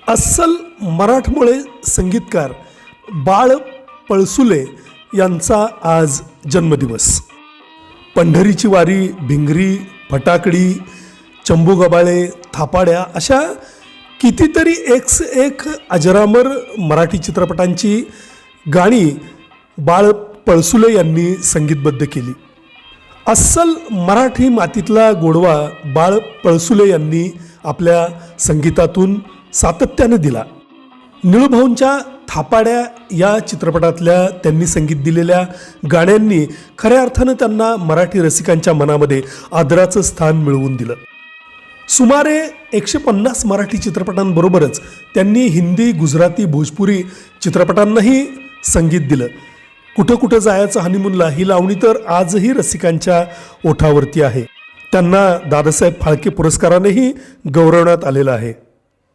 अस्सल मराठमोळे संगीतकार बाळ पळसुले यांचा आज जन्मदिवस। पंढरीची वारी, भिंगरी, फटाकडी, चंबू गबाळे, थापाड्या अशा कितीतरी एक अजरामर मराठी चित्रपटांची गाणी बाळ पळसुले यांनी संगीतबद्ध केली। अस्सल मराठी मातीतला गोडवा बाळ पळसुले यांनी आपल्या संगीतातून सातत्याने दिला। निळूभाऊंच्या थापाड्या या चित्रपटातल्या त्यांनी संगीत दिलेल्या गाण्यांनी खऱ्या अर्थानं त्यांना मराठी रसिकांच्या मनामध्ये आदराचं स्थान मिळवून दिलं। सुमारे 150 मराठी चित्रपटांबरोबरच त्यांनी हिंदी, गुजराती, भोजपुरी चित्रपटांनाही संगीत दिलं। कुठं कुठं जायचं हनीमूनला ही लावणी तर आजही रसिकांच्या ओठावरती आहे। त्यांना दादासाहेब फाळके पुरस्कारानेही गौरवण्यात आलेलं आहे।